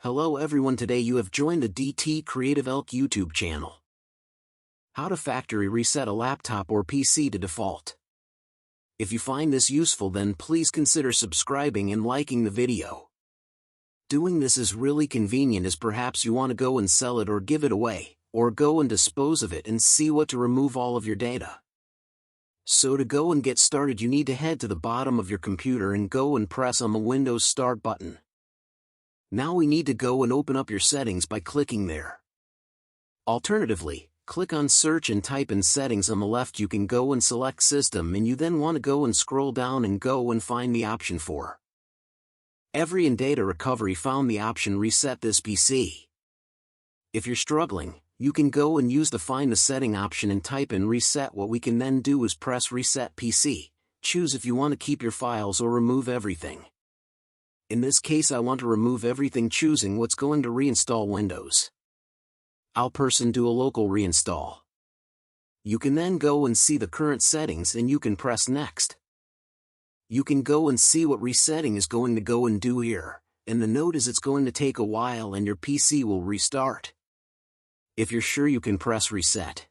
Hello everyone, today you have joined the CREATIVELK YouTube channel. How to factory reset a laptop or PC to default. If you find this useful, then please consider subscribing and liking the video. Doing this is really convenient, as perhaps you want to go and sell it or give it away, or go and dispose of it and see what to remove all of your data. So to go and get started, you need to head to the bottom of your computer and go and press on the Windows Start button. Now we need to go and open up your settings by clicking there. Alternatively, click on Search and type in Settings on the left. You can go and select System, and you then want to go and scroll down and go and find the option for Every and Data Recovery. Found the option Reset this PC. If you're struggling, you can go and use the Find the Setting option and type in Reset. What we can then do is press Reset PC. Choose if you want to keep your files or remove everything. In this case, I want to remove everything, choosing what's going to reinstall Windows. I'll do a local reinstall. You can then go and see the current settings, and you can press Next. You can go and see what resetting is going to go and do here, and the note is it's going to take a while and your PC will restart. If you're sure, you can press Reset.